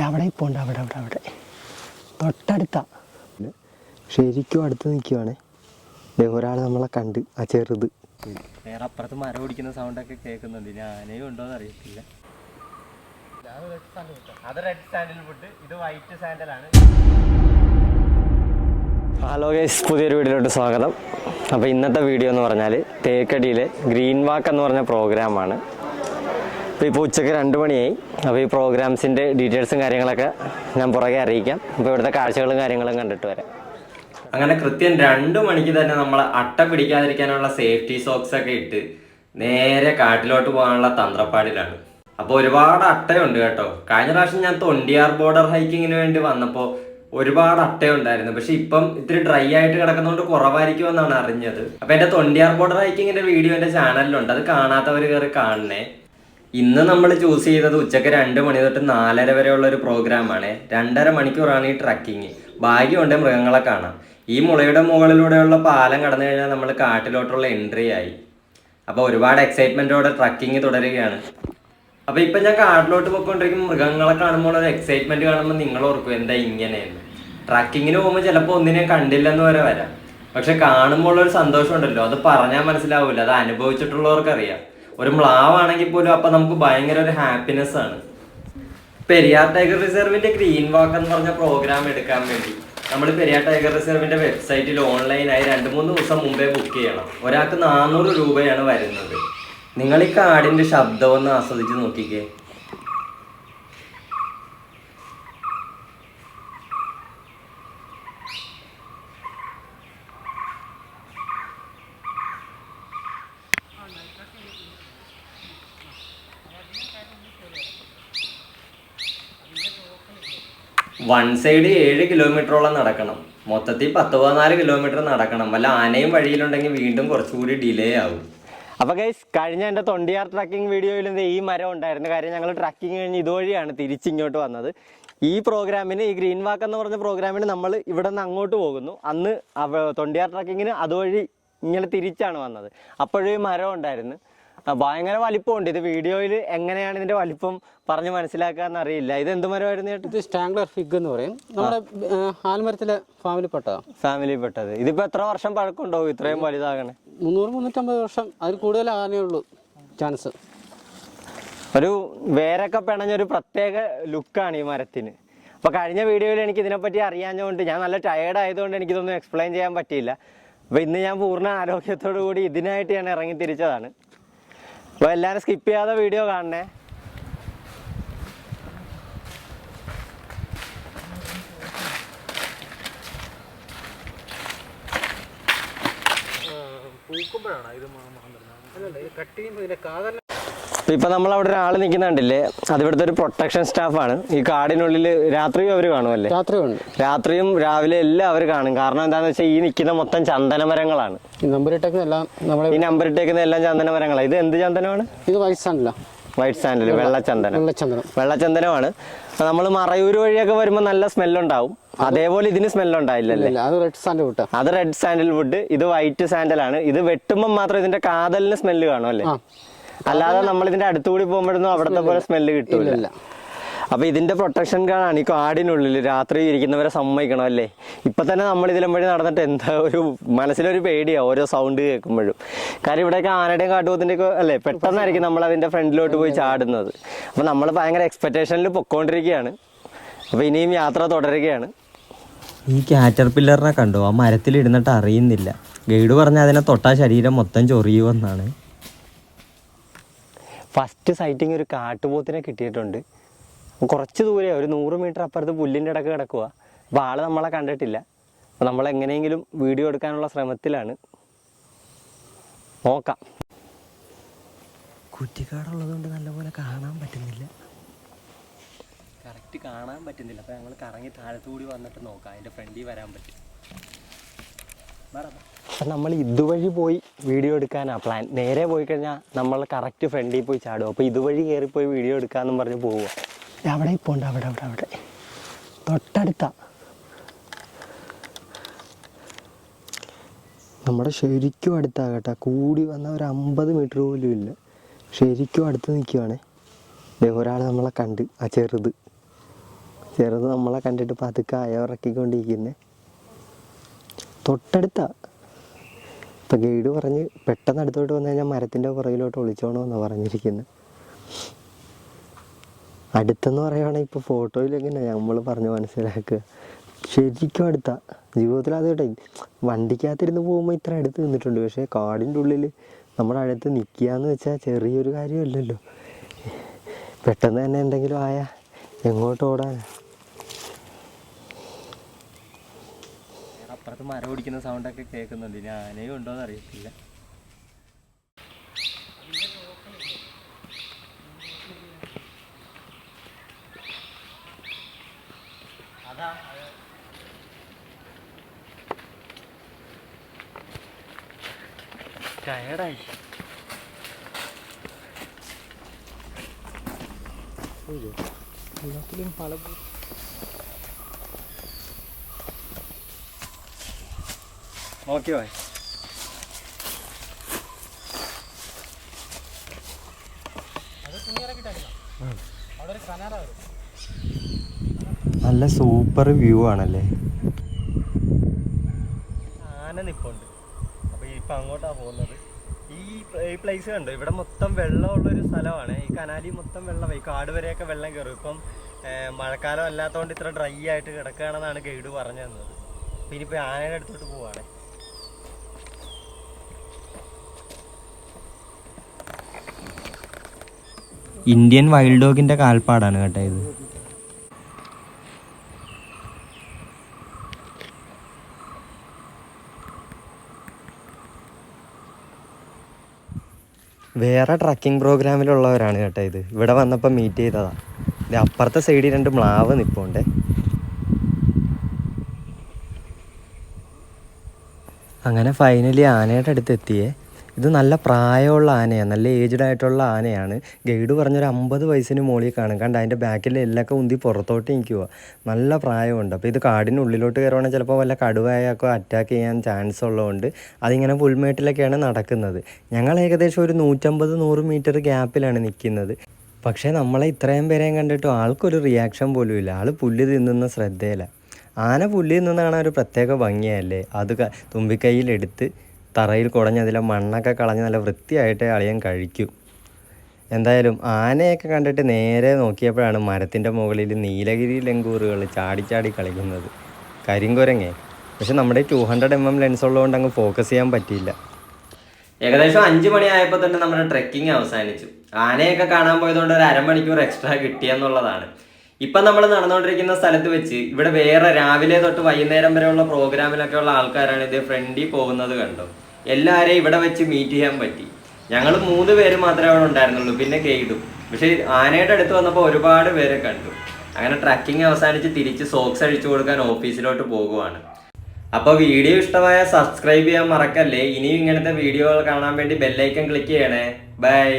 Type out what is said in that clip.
അവിടെ ഇപ്പോൾ ഉണ്ട്, അവിടെ അവിടെ അവിടെ തൊട്ടടുത്താ, ശരിക്കും അടുത്ത് നിൽക്കുവാണേ. ഒരാൾ നമ്മളെ കണ്ട്, ആ ചെറുത്. വേറെ അപ്പുറത്ത് മരം ഓടിക്കുന്ന സൗണ്ടൊക്കെ കേൾക്കുന്നുണ്ട്. ഇനി ആനയും ഉണ്ടോയെന്ന് അറിയത്തില്ല. അത് റെഡ് സാൻഡൽ വുഡ്, ഇത് വൈറ്റ് സാൻഡലാണ്. ഹലോ ഗൈസ്, പുതിയൊരു വീഡിയോയിലോട്ട് സ്വാഗതം. അപ്പോൾ ഇന്നത്തെ വീഡിയോ എന്ന് പറഞ്ഞാൽ തേക്കടിയിലെ ഗ്രീൻ വാക്ക് എന്ന് പറഞ്ഞ പ്രോഗ്രാമാണ്. ഇപ്പോൾ ഉച്ചയ്ക്ക് 2 മണിയായി. അപ്പോൾ ഈ പ്രോഗ്രാംസിൻ്റെ ഡീറ്റെയിൽസും കാര്യങ്ങളൊക്കെ ഞാൻ പുറകെ അറിയിക്കാം. അപ്പോൾ ഇവിടുത്തെ കാഴ്ചകളും കാര്യങ്ങളും കണ്ടിട്ട് വരാം. അങ്ങനെ കൃത്യം 2 മണിക്ക് തന്നെ നമ്മൾ അട്ട പിടിക്കാതിരിക്കാനുള്ള സേഫ്റ്റി സോക്സ് ഒക്കെ ഇട്ട് നേരെ കാട്ടിലോട്ട് പോകാനുള്ള തന്ത്രപ്പാടിലാണ്. അപ്പോൾ ഒരുപാട് അട്ടയുണ്ട് കേട്ടോ. കഴിഞ്ഞ പ്രാവശ്യം ഞാൻ തൊണ്ടിയാർ ബോർഡർ ഹൈക്കിങ്ങിന് വേണ്ടി വന്നപ്പോൾ ഒരുപാട് അട്ടയുണ്ടായിരുന്നു. പക്ഷെ ഇപ്പം ഇത്തിരി ഡ്രൈ ആയിട്ട് കിടക്കുന്നതുകൊണ്ട് കുറവായിരിക്കുമെന്നാണ് അറിഞ്ഞത്. അപ്പോൾ എൻ്റെ തൊണ്ടിയാർ ബോർഡർ ഹൈക്കിങ്ങിൻ്റെ വീഡിയോ എൻ്റെ ചാനലിലുണ്ട്, അത് കാണാത്തവർ കയറി കാണണേ. ഇന്ന് നമ്മൾ ചൂസ് ചെയ്തത് ഉച്ചയ്ക്ക് 2 മണി തൊട്ട് 4:30 വരെയുള്ള ഒരു പ്രോഗ്രാമാണ്. 2.5 മണിക്കൂറാണ് ഈ ട്രക്കിങ്. ഭാഗ്യമുണ്ട് മൃഗങ്ങളെ കാണാം. ഈ മുളയുടെ മുകളിലൂടെയുള്ള പാലം കടന്നു കഴിഞ്ഞാൽ നമ്മൾ കാട്ടിലോട്ടുള്ള എൻട്രി ആയി. അപ്പോൾ ഒരുപാട് എക്സൈറ്റ്മെൻറ്റോടെ ട്രക്കിങ് തുടരുകയാണ്. അപ്പോൾ ഇപ്പം ഞാൻ കാട്ടിലോട്ട് പോയിക്കൊണ്ടിരിക്കും. മൃഗങ്ങളെ കാണുമ്പോൾ ഒരു എക്സൈറ്റ്മെൻറ്റ് കാണുമ്പോൾ നിങ്ങൾ ഓർക്കും എന്താ ഇങ്ങനെയെന്ന്. ട്രക്കിങ്ങിന് പോകുമ്പോൾ ചിലപ്പോൾ ഒന്നിനെ കണ്ടില്ലെന്ന് വരെ വരാം. പക്ഷെ കാണുമ്പോൾ ഒരു സന്തോഷം ഉണ്ടല്ലോ, അത് പറഞ്ഞാൽ മനസ്സിലാവില്ല. അത് അനുഭവിച്ചിട്ടുള്ളവർക്കറിയാം. ഒരു മ്ലാവാണെങ്കിൽ പോലും അപ്പം നമുക്ക് ഭയങ്കര ഒരു ഹാപ്പിനെസ് ആണ്. പെരിയാർ ടൈഗർ റിസർവിൻ്റെ ഗ്രീൻ വാക്ക് എന്ന് പറഞ്ഞ പ്രോഗ്രാം എടുക്കാൻ വേണ്ടി നമ്മൾ പെരിയാർ ടൈഗർ റിസർവിൻ്റെ വെബ്സൈറ്റിൽ ഓൺലൈനായി 2-3 ദിവസം മുമ്പേ ബുക്ക് ചെയ്യണം. ഒരാൾക്ക് 400 രൂപയാണ് വരുന്നത്. നിങ്ങൾ ഈ കാടിൻ്റെ ശബ്ദമൊന്ന് ആസ്വദിച്ച് നോക്കിക്കേ. വൺ സൈഡ് 7 കിലോമീറ്ററോളം നടക്കണം. മൊത്തത്തിൽ 14 കിലോമീറ്റർ നടക്കണം. വല്ല ആനയും വഴിയിലുണ്ടെങ്കിൽ വീണ്ടും കുറച്ചുകൂടി ഡിലേ ആവും. അപ്പോൾ ഗൈസ്, കഴിഞ്ഞ എൻ്റെ തൊണ്ടിയാർ ട്രക്കിംഗ് വീഡിയോയിൽ ഈ മരം ഉണ്ടായിരുന്നു. കാര്യം ഞങ്ങൾ ട്രക്കിംഗ് കഴിഞ്ഞ് ഇതുവഴിയാണ് തിരിച്ചിങ്ങോട്ട് വന്നത്. ഈ പ്രോഗ്രാമിന്, ഈ ഗ്രീൻ വാക്ക് എന്ന് പറഞ്ഞ പ്രോഗ്രാമിന് നമ്മൾ ഇവിടെ നിന്ന് അങ്ങോട്ട് പോകുന്നു. അന്ന് തൊണ്ടിയാർ ട്രക്കിങ്ങിന് അതുവഴി ഇങ്ങനെ തിരിച്ചാണ് വന്നത്. അപ്പോഴും ഈ മരം ഉണ്ടായിരുന്നു. ഭയങ്കര വലിപ്പമുണ്ട്. ഇത് വീഡിയോയിൽ എങ്ങനെയാണ് ഇതിന്റെ വലിപ്പം പറഞ്ഞ് മനസ്സിലാക്കാന്ന് അറിയില്ല. ഇത് എന്ത് മരമായിരുന്നു? ഇത് സ്റ്റാംഗ്ലർ ഫിഗ് എന്ന് പറയും. നമ്മുടെ ആൽമരത്തിലെ ഫാമിലിപ്പെട്ടത്. ഇതിപ്പോ എത്ര വർഷം പഴക്കമുണ്ടാവും ഇത്രയും വലുതാകണേ? 300-350 വർഷം, അതിൽ കൂടുതൽ ആകാനേയുള്ളൂ ചാൻസ്. ഒരു വേരൊക്കെ പിണഞ്ഞൊരു പ്രത്യേക ലുക്കാണ് ഈ മരത്തിന്. അപ്പോൾ കഴിഞ്ഞ വീഡിയോയിൽ എനിക്ക് ഇതിനെപ്പറ്റി അറിയാഞ്ഞുകൊണ്ട് ഞാൻ നല്ല ടയേർഡ് ആയതുകൊണ്ട് എനിക്കിതൊന്നും എക്സ്പ്ലെയിൻ ചെയ്യാൻ പറ്റിയില്ല. അപ്പോൾ ഇന്ന് ഞാൻ പൂർണ്ണ ആരോഗ്യത്തോടു കൂടി ഇതിനായിട്ട് ഞാൻ ഇറങ്ങി തിരിച്ചതാണ്. അപ്പോൾ എല്ലാവരും സ്കിപ്പ് ചെയ്യാതെ വീഡിയോ കാണണേ. ഇപ്പൊ നമ്മളവിടെ ഒരാൾ നിൽക്കുന്നുണ്ടല്ലേ, അതിവിടുത്തെ ഒരു പ്രൊട്ടക്ഷൻ സ്റ്റാഫാണ്. ഈ കാടിനുള്ളിൽ രാത്രിയും അവർ കാണുമല്ലേ? രാത്രിയും രാവിലെ എല്ലാം അവർ കാണും. കാരണം എന്താണെന്ന് വെച്ചാൽ ഈ നിൽക്കുന്ന മൊത്തം ചന്ദനമരങ്ങളാണ്. ഈ നമ്പർ ഇട്ടേക്കുന്ന എല്ലാം ചന്ദനമരങ്ങളാണ്. ഇത് എന്ത് ചന്ദനമാണ്? ഇത് വൈറ്റ് സാൻഡൽ, വെള്ളച്ചന്ദനമാണ്. നമ്മൾ മറയൂർ വഴിയൊക്കെ വരുമ്പോൾ നല്ല സ്മെല്ലുണ്ടാവും. അതേപോലെ ഇതിന് സ്മെല്ലുണ്ടായില്ലല്ലേ? അത് റെഡ് സാൻഡൽ വുഡ്, ഇത് വൈറ്റ് സാൻഡലാണ്. ഇത് വെട്ടുമ്പോൾ മാത്രം ഇതിന്റെ കാതലിന് സ്മെല്ല് കാണും അല്ലേ? അല്ലാതെ നമ്മൾ ഇതിന്റെ അടുത്തുകൂടി പോകുമ്പോഴൊന്നും അവിടത്തെ പോലെ സ്മെല്ല് കിട്ടൂല. അപ്പൊ ഇതിന്റെ പ്രൊട്ടക്ഷൻ കാർഡാണ് ഈ കാടിനുള്ളിൽ രാത്രി ഇരിക്കുന്നവരെ സമ്മതിക്കണം അല്ലേ? ഇപ്പൊ തന്നെ നമ്മൾ ഇതിലും വഴി നടന്നിട്ട് എന്താ ഒരു മനസ്സിലൊരു പേടിയാ ഓരോ സൗണ്ട് കേൾക്കുമ്പോഴും. കാര്യം ഇവിടെയൊക്കെ ആനയുടെയും കാട്ടുപോത്തിന്റെ ഒക്കെ അല്ലേ, പെട്ടെന്നായിരിക്കും നമ്മൾ അതിന്റെ ഫ്രണ്ടിലോട്ട് പോയി ചാടുന്നത്. അപ്പൊ നമ്മൾ ഭയങ്കര എക്സ്പെക്ടേഷനിൽ പൊക്കോണ്ടിരിക്കുകയാണ്. അപ്പൊ ഇനിയും യാത്ര തുടരുകയാണ്. ഈ കാറ്റർപില്ലറിനെ കണ്ടോ? ആ മരത്തിൽ ഇരുന്നിട്ട് അറിയുന്നില്ല. ഗൈഡ് പറഞ്ഞ അതിനെ തൊട്ടാ ശരീരം മൊത്തം ചൊറിയുമെന്നാണ്. ഫസ്റ്റ് സൈറ്റിങ് ഒരു കാട്ടുപോത്തിനെ കിട്ടിയിട്ടുണ്ട്. കുറച്ച് ദൂരെ, ഒരു 100 മീറ്റർ അപ്പുറത്ത് പുല്ലിൻ്റെ ഇടക്ക് കിടക്കുക. അപ്പോൾ ആൾ നമ്മളെ കണ്ടിട്ടില്ല. അപ്പോൾ നമ്മൾ എങ്ങനെയെങ്കിലും വീഡിയോ എടുക്കാനുള്ള ശ്രമത്തിലാണ്. നോക്കാം. കുറ്റിക്കാടുള്ളതുകൊണ്ട് നല്ലപോലെ കാണാൻ പറ്റുന്നില്ല, കറക്റ്റ് കാണാൻ പറ്റുന്നില്ല. അപ്പോൾ ഞങ്ങൾ കറങ്ങി താഴത്തുകൂടി വന്നിട്ട് നോക്കാം, അതിൻ്റെ ഫ്രണ്ടിൽ വരാൻ പറ്റും. അപ്പം നമ്മൾ ഇതുവഴി പോയി വീഡിയോ എടുക്കാനാണ് പ്ലാൻ. നേരെ പോയി കഴിഞ്ഞാൽ നമ്മൾ കറക്റ്റ് ഫ്രണ്ടിൽ പോയി ചാടും. അപ്പോൾ ഇതുവഴി കയറിപ്പോയി വീഡിയോ എടുക്കാമെന്നും പറഞ്ഞ് പോവുക. അവിടെ ഇപ്പോൾ ഉണ്ട്, അവിടെ അവിടെ അവിടെ തൊട്ടടുത്താ. നമ്മുടെ ശരിക്കും അടുത്താ കേട്ടോ. കൂടി വന്ന ഒരു 50 മീറ്റർ പോലും ഇല്ല. ശരിക്കും അടുത്ത് നിൽക്കുവാണേ. ഒരാൾ നമ്മളെ കണ്ട്, ആ ചെറുത്. ചെറുത് നമ്മളെ കണ്ടിട്ട് പതുക്കെ അയവിറക്കിക്കൊണ്ടിരിക്കുന്നത്. തൊട്ടടുത്താ. ഇപ്പം ഗൈഡ് പറഞ്ഞ് പെട്ടെന്ന് അടുത്തോട്ട് വന്നു കഴിഞ്ഞാൽ മരത്തിൻ്റെ പുറകിലോട്ട് ഒളിച്ചോണമെന്നാണ് പറഞ്ഞിരിക്കുന്നത്. അടുത്തെന്ന് പറയുവാണെങ്കിൽ ഇപ്പോൾ ഫോട്ടോയിൽ എങ്ങനെയാണ് നമ്മൾ പറഞ്ഞ് മനസ്സിലാക്കുക. ശരിക്കും അടുത്താ. ജീവിതത്തിൽ അതോട്ടെ വണ്ടിക്കകത്തിരുന്ന് പോകുമ്പോൾ ഇത്ര അടുത്ത് നിന്നിട്ടുണ്ട്. പക്ഷേ കാടിൻ്റെ ഉള്ളിൽ നമ്മുടെ അടുത്ത് നിൽക്കുക എന്ന് വെച്ചാൽ ചെറിയൊരു കാര്യമല്ലല്ലോ. പെട്ടെന്ന് തന്നെ എന്തെങ്കിലും ആയാൽ എങ്ങോട്ട് ഓടാനാ. അപ്പുറത്ത് മരം ഓടിക്കുന്ന സൗണ്ടൊക്കെ കേൾക്കുന്നുണ്ട്. ഇനി ആനയും ഉണ്ടോയെന്ന് അറിയത്തില്ല. ടയർഡായി. Okay bye. നല്ല സൂപ്പർ വ്യൂ ആണല്ലേ. ആന നിപ്പുണ്ട്. അപ്പോൾ ഇപ്പം അങ്ങോട്ടാണ് പോകുന്നത്. ഈ പ്ലേസ് കണ്ടോ, ഇവിടെ മൊത്തം വെള്ളമുള്ളൊരു സ്ഥലമാണ്. ഈ കനാലി മൊത്തം വെള്ളം, ഈ കാട് വരെയൊക്കെ വെള്ളം കയറും. ഇപ്പം മഴക്കാലം അല്ലാത്തതുകൊണ്ട് ഇത്ര ഡ്രൈ ആയിട്ട് കിടക്കുകയാണെന്നാണ് ഗൈഡ് പറഞ്ഞു തന്നത്. അപ്പം ഇനിയിപ്പോൾ ആനയുടെ അടുത്തോട്ട് പോവാണ്. ഇന്ത്യൻ വൈൽഡ് ഡോഗിൻ്റെ കാൽപ്പാടാണ് കേട്ടോ ഇത്. വേറെ ട്രക്കിംഗ് പ്രോഗ്രാമിലുള്ളവരാണ് കേട്ടോ ഇത്. ഇവിടെ വന്നപ്പോൾ മീറ്റ് ചെയ്തതാണ്. ഇത് അപ്പുറത്തെ സൈഡിൽ 2 മ്ലാവ് നിൽപ്പുണ്ട്. അങ്ങനെ ഫൈനലി ആനയുടെ അടുത്ത് എത്തിയേ. ഇത് നല്ല പ്രായമുള്ള ആനയാണ്, നല്ല ഏജ്ഡ് ആയിട്ടുള്ള ആനയാണ്. ഗൈഡ് പറഞ്ഞൊരു 50 വയസ്സിന് മുകളിൽ കാണും. കണ്ട അതിൻ്റെ ബാക്കിൽ എല്ലൊക്കെ ഉന്തി പുറത്തോട്ട് നിൽക്കുക. നല്ല പ്രായമുണ്ട്. അപ്പോൾ ഇത് കാടിനുള്ളിലോട്ട് കയറുവാണെങ്കിൽ ചിലപ്പോൾ വല്ല കടുവയൊക്കെ അറ്റാക്ക് ചെയ്യാൻ ചാൻസ് ഉള്ളതുകൊണ്ട് അതിങ്ങനെ പുൽമേട്ടിലൊക്കെയാണ് നടക്കുന്നത്. ഞങ്ങൾ ഏകദേശം ഒരു 150-100 മീറ്റർ ഗ്യാപ്പിലാണ് നിൽക്കുന്നത്. പക്ഷേ നമ്മളെ ഇത്രയും പേരെയും കണ്ടിട്ടും ആൾക്കൊരു റിയാക്ഷൻ പോലും ഇല്ല. ആൾ പുല്ല് തിന്നുന്ന ശ്രദ്ധയില്ല. ആന പുല്ല് തിന്നുന്ന കാണാൻ ഒരു പ്രത്യേക ഭംഗിയല്ലേ. അത് തുമ്പിക്കൈയിലെടുത്ത് തറയിൽ കുടഞ്ഞ് അതിലെ മണ്ണൊക്കെ കളഞ്ഞ് നല്ല വൃത്തിയായിട്ട് അളിയൻ കഴിക്കും. എന്തായാലും ആനയൊക്കെ കണ്ടിട്ട് നേരെ നോക്കിയപ്പോഴാണ് മരത്തിൻ്റെ മുകളിൽ നീലഗിരി ലങ്കൂറുകൾ ചാടി കളിക്കുന്നത്. കരിങ്കുരങ്ങേ. പക്ഷെ നമ്മുടെ 200 mm ലെൻസ് ഉള്ളതുകൊണ്ട് അങ്ങ് ഫോക്കസ് ചെയ്യാൻ പറ്റിയില്ല. ഏകദേശം 5 മണിയായപ്പോൾ തന്നെ നമ്മുടെ ട്രെക്കിംഗ് അവസാനിച്ചു. ആനയൊക്കെ കാണാൻ പോയതുകൊണ്ട് ഒരു അരമണിക്കൂർ എക്സ്ട്രാ കിട്ടിയെന്നുള്ളതാണ്. ഇപ്പം നമ്മൾ നടന്നുകൊണ്ടിരിക്കുന്ന സ്ഥലത്ത് വെച്ച് ഇവിടെ വേറെ രാവിലെ തൊട്ട് വൈകുന്നേരം വരെയുള്ള പ്രോഗ്രാമിലൊക്കെ ഉള്ള ആൾക്കാരാണ് ഇത് ഫ്രണ്ടിൽ പോകുന്നത് കണ്ടോ. എല്ലാവരെയും ഇവിടെ വെച്ച് മീറ്റ് ചെയ്യാൻ പറ്റി. ഞങ്ങൾ 3 പേര് മാത്രമേ അവിടെ ഉണ്ടായിരുന്നുള്ളൂ, പിന്നെ ഗൈഡും. പക്ഷേ ആനയുടെ അടുത്ത് വന്നപ്പോൾ ഒരുപാട് പേരെ കണ്ടു. അങ്ങനെ ട്രക്കിംഗ് അവസാനിച്ച് തിരിച്ച് സോക്സ് അഴിച്ചു കൊടുക്കാൻ ഓഫീസിലോട്ട് പോകുവാണ്. അപ്പോൾ വീഡിയോ ഇഷ്ടമായ സബ്സ്ക്രൈബ് ചെയ്യാൻ മറക്കല്ലേ. ഇനിയും ഇങ്ങനത്തെ വീഡിയോകൾ കാണാൻ വേണ്ടി ബെല്ലൈക്കൺ ക്ലിക്ക് ചെയ്യണേ. ബൈ.